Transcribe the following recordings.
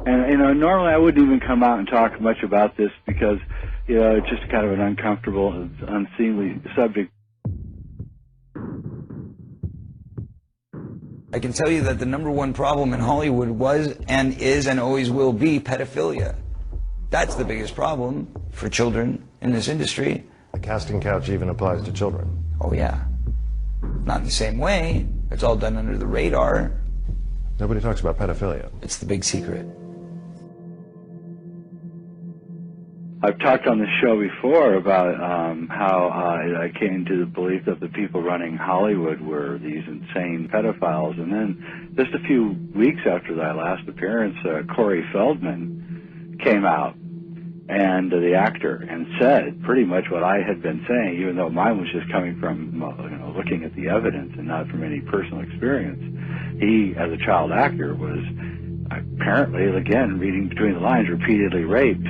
And, you know, normally I wouldn't even come out and talk much about this because, you know, it's just kind of an uncomfortable, unseemly subject. I can tell you that the #1 problem in Hollywood was and is and always will be pedophilia. That's the biggest problem for children in this industry. The casting couch even applies to children. Oh yeah. Not in the same way. It's all done under the radar. Nobody talks about pedophilia. It's the big secret. I've talked on the show before about how I came to the belief that the people running Hollywood were these insane pedophiles. And then just a few weeks after that last appearance, Corey Feldman came out, and the actor, and said pretty much what I had been saying, even though mine was just coming from looking at the evidence and not from any personal experience. He, as a child actor, was apparently, again, reading between the lines, repeatedly raped.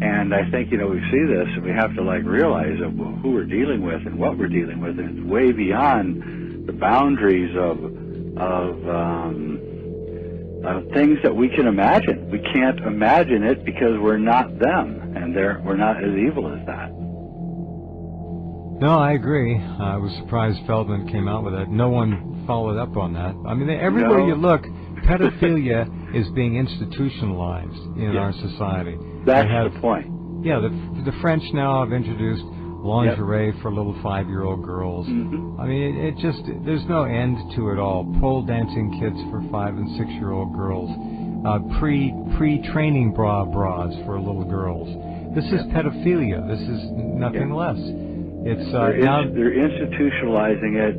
And I think, you know, we see this and we have to, like, realize who we're dealing with and what we're dealing with. And it's way beyond the boundaries of things that we can imagine. We can't imagine it because we're not them, and we're not as evil as that. No, I agree. I was surprised Feldman came out with that. No one followed up on that. I mean, everywhere you look, pedophilia is being institutionalized in our society. That's the point. Yeah, the French now have introduced lingerie for little 5-year-old girls. I mean, it just, there's no end to it all. Pole dancing kits for 5- and 6-year-old girls. Pre-training bras for little girls. This is pedophilia. This is nothing less. It's they're institutionalizing it,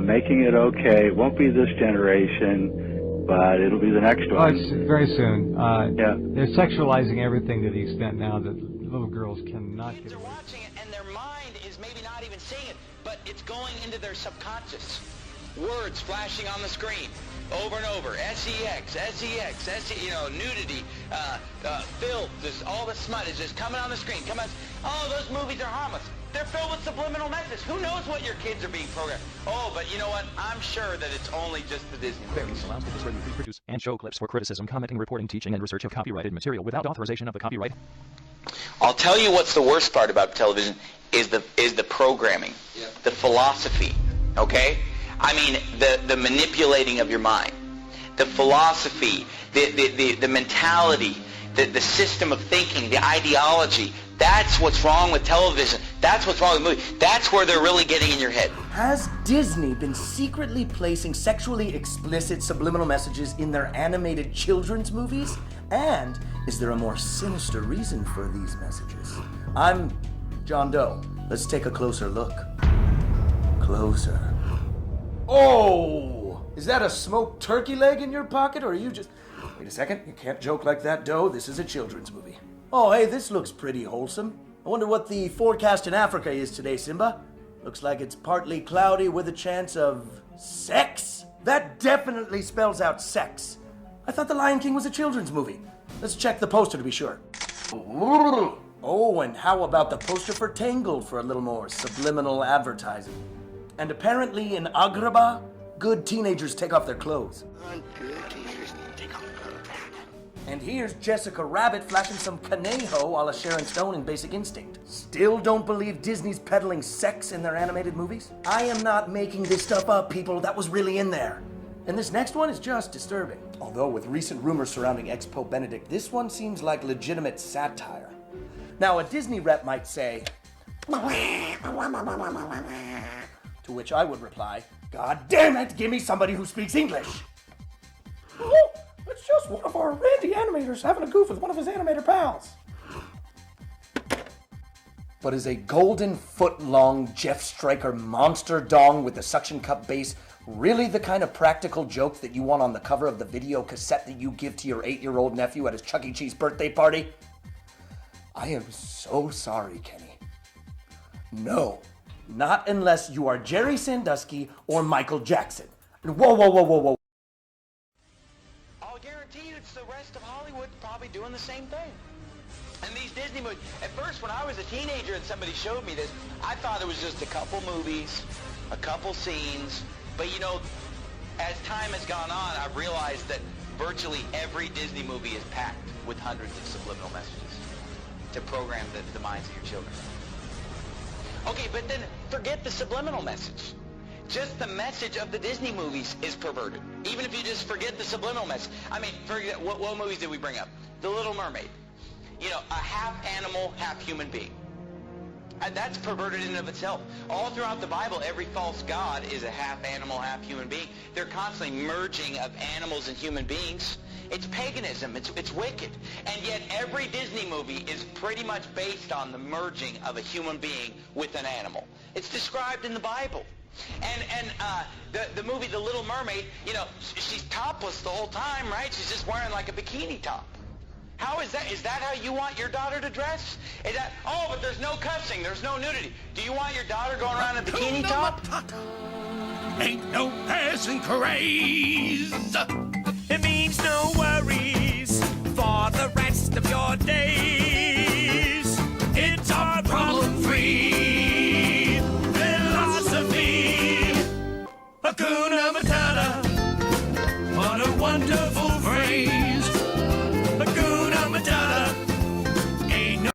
making it okay. It won't be this generation, but it'll be the next one. It's very soon. They're sexualizing everything to the extent now that little girls cannot get away. They're watching it, and their mind is maybe not even seeing it, but it's going into their subconscious. Words flashing on the screen over and over. SEX, nudity, filth, all the smut is just coming on the screen. Oh, those movies are harmless. They're filled with subliminal messages. Who knows what your kids are being programmed? Oh, but you know what? I'm sure that it's only just the Disney movies. Allows the distributor to reproduce and show clips for criticism, commenting, reporting, teaching, and research of copyrighted material without authorization of the copyright. I'll tell you what's the worst part about television is the programming, the philosophy. Okay, I mean the manipulating of your mind, the philosophy, the mentality, the system of thinking, the ideology. That's what's wrong with television. That's what's wrong with movies. That's where they're really getting in your head. Has Disney been secretly placing sexually explicit subliminal messages in their animated children's movies? And is there a more sinister reason for these messages? I'm John Doe. Let's take a closer look. Closer. Oh! Is that a smoked turkey leg in your pocket, or are you just... Wait a second, you can't joke like that, Doe. This is a children's movie. Oh, hey, this looks pretty wholesome. I wonder what the forecast in Africa is today, Simba. Looks like it's partly cloudy with a chance of sex. That definitely spells out sex. I thought The Lion King was a children's movie. Let's check the poster to be sure. Oh, and how about the poster for Tangled for a little more subliminal advertising? And apparently in Agrabah, good teenagers take off their clothes. And here's Jessica Rabbit flashing some Conejo a la Sharon Stone in Basic Instinct. Still don't believe Disney's peddling sex in their animated movies? I am not making this stuff up, people. That was really in there. And this next one is just disturbing. Although with recent rumors surrounding ex-Pope Benedict, this one seems like legitimate satire. Now, a Disney rep might say, to which I would reply, God damn it, give me somebody who speaks English. Oh, it's just one of our Randy animators having a goof with one of his animator pals. But is a golden foot-long Jeff Stryker monster dong with a suction cup base really the kind of practical joke that you want on the cover of the video cassette that you give to your 8-year-old nephew at his Chuck E. Cheese birthday party? I am so sorry, Kenny. No, not unless you are Jerry Sandusky or Michael Jackson. Whoa, whoa, whoa, whoa, whoa. I'll guarantee you it's the rest of Hollywood probably doing the same thing. And these Disney movies, at first when I was a teenager and somebody showed me this, I thought it was just a couple movies, a couple scenes. But you know, as time has gone on, I've realized that virtually every Disney movie is packed with hundreds of subliminal messages to program the minds of your children. Okay, but then forget the subliminal message. Just the message of the Disney movies is perverted. Even if you just forget the subliminal message. I mean, forget, what movies did we bring up? The Little Mermaid. You know, a half animal, half human being. And that's perverted in and of itself. All throughout the Bible, every false god is a half animal, half human being. They're constantly merging of animals and human beings. It's paganism. It's wicked. And yet every Disney movie is pretty much based on the merging of a human being with an animal. It's described in the Bible. And the movie The Little Mermaid, you know, she's topless the whole time, right? She's just wearing like a bikini top. How is that? Is that how you want your daughter to dress? Is that, oh, but there's no cussing, there's no nudity. Do you want your daughter going around in a bikini top? Ain't no passing craze. It means no worries for the rest of your days. It's our problem-free philosophy. Hakuna Matata, what a wonderful phrase. Hakuna Matata, ain't no...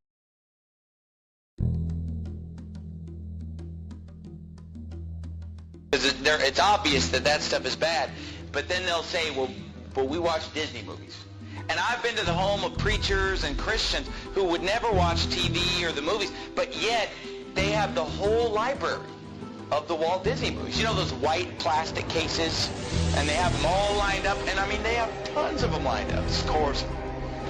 It's obvious that stuff is bad, but then they'll say, well, we watch Disney movies. And I've been to the home of preachers and Christians who would never watch TV or the movies, but yet they have the whole library of the Walt Disney movies. You know those white plastic cases? And they have them all lined up, and I mean, they have tons of them lined up, scores.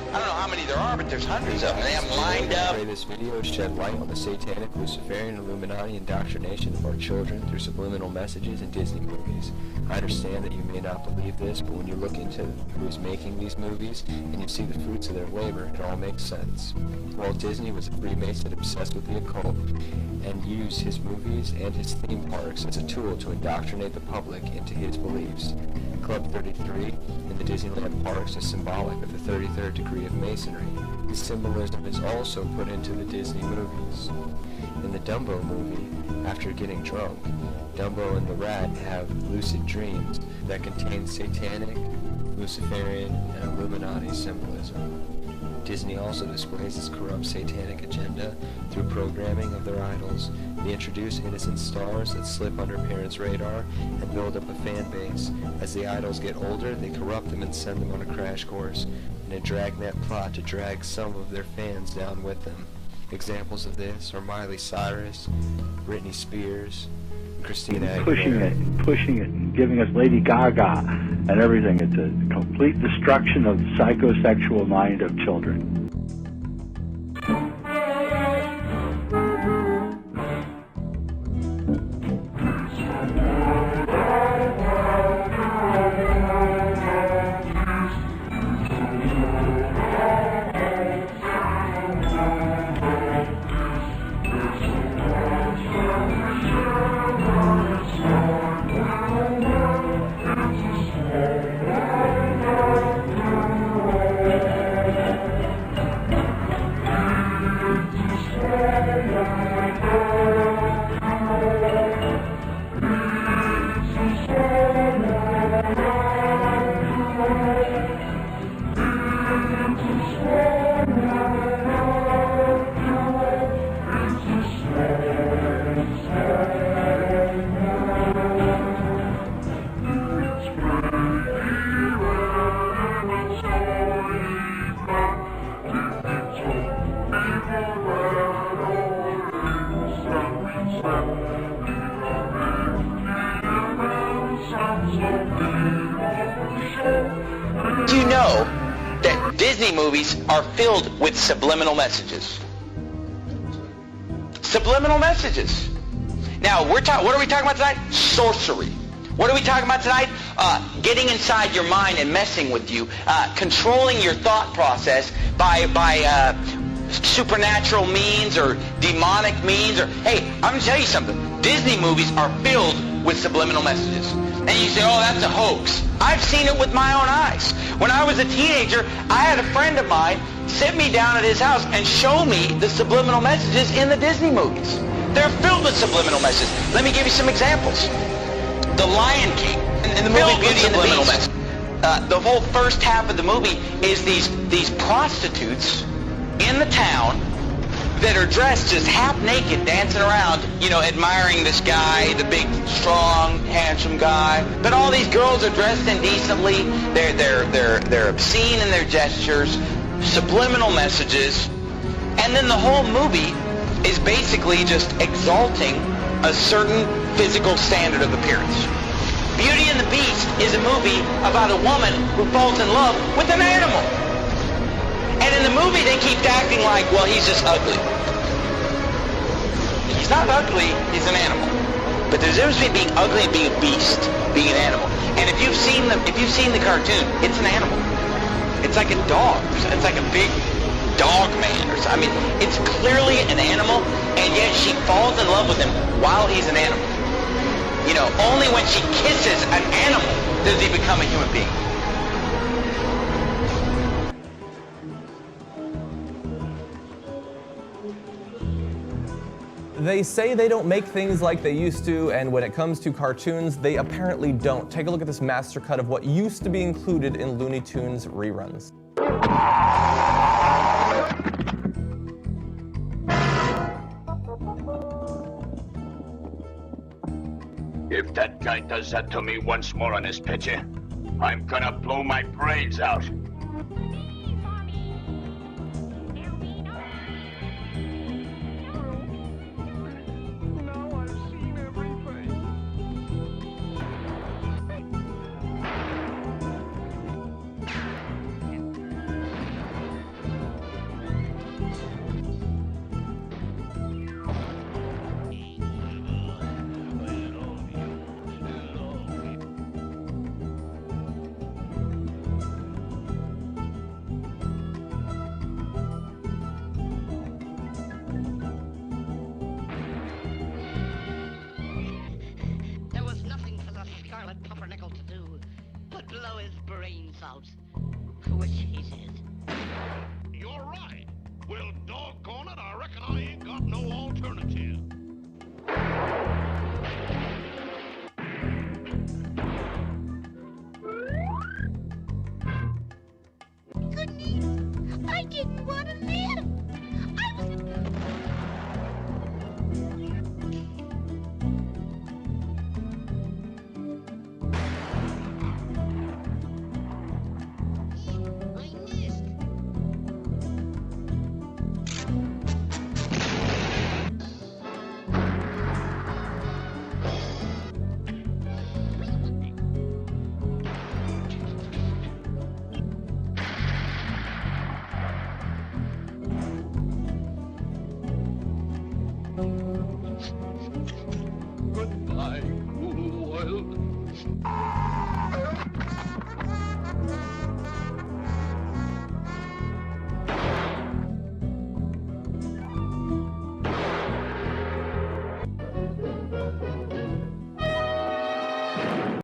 I don't know how many there are, but there's hundreds of them. They have them lined up. This video shed light on the satanic, Luciferian, Illuminati indoctrination of our children through subliminal messages in Disney movies. I understand that you may not believe this, but when you look into who's making these movies and you see the fruits of their labor, it all makes sense. Walt Disney was a Freemason obsessed with the occult and used his movies and his theme parks as a tool to indoctrinate the public into his beliefs. Club 33 in the Disneyland parks is symbolic of the 33rd degree of Masonry. This symbolism is also put into the Disney movies. In the Dumbo movie, after getting drunk, Dumbo and the rat have lucid dreams that contain satanic, Luciferian, and Illuminati symbolism. Disney also displays its corrupt satanic agenda through programming of their idols. They introduce innocent stars that slip under parents' radar and build up a fan base. As the idols get older, they corrupt them and send them on a crash course in a dragnet plot to drag some of their fans down with them. Examples of this are Miley Cyrus, Britney Spears, Christina Aguilera. Pushing it, and giving us Lady Gaga and everything. It's a complete destruction of the psychosexual mind of children. Do you know that Disney movies are filled with subliminal messages? Subliminal messages. Now, what are we talking about tonight? Sorcery. What are we talking about tonight? Getting inside your mind and messing with you, controlling your thought process by supernatural means or demonic means. Or hey, I'm going to tell you something. Disney movies are filled with subliminal messages. And you say, oh, that's a hoax. I've seen it with my own eyes. When I was a teenager, I had a friend of mine sit me down at his house and show me the subliminal messages in the Disney movies. They're filled with subliminal messages. Let me give you some examples. The Lion King, in the movie Beauty and the Beast. the whole first half of the movie is these prostitutes in the town that are dressed just half naked, dancing around, you know, admiring this guy, the big, strong, handsome guy. But all these girls are dressed indecently. They're obscene in their gestures, subliminal messages, and then the whole movie is basically just exalting a certain physical standard of appearance. Beauty and the Beast is a movie about a woman who falls in love with an animal. And in the movie, they keep acting like, well, he's just ugly. He's not ugly, he's an animal. But there's a difference between being ugly and being a beast, being an animal. And if you've seen the cartoon, it's an animal. It's like a dog. It's like a big dog man or something. I mean, it's clearly an animal, and yet she falls in love with him while he's an animal. You know, only when she kisses an animal does he become a human being. They say they don't make things like they used to, and when it comes to cartoons, they apparently don't. Take a look at this master cut of what used to be included in Looney Tunes reruns. If that guy does that to me once more on this picture, I'm gonna blow my brains out. Which he did. You're right. Well, doggone it, I reckon I ain't got no alternative. Goodness, I didn't want to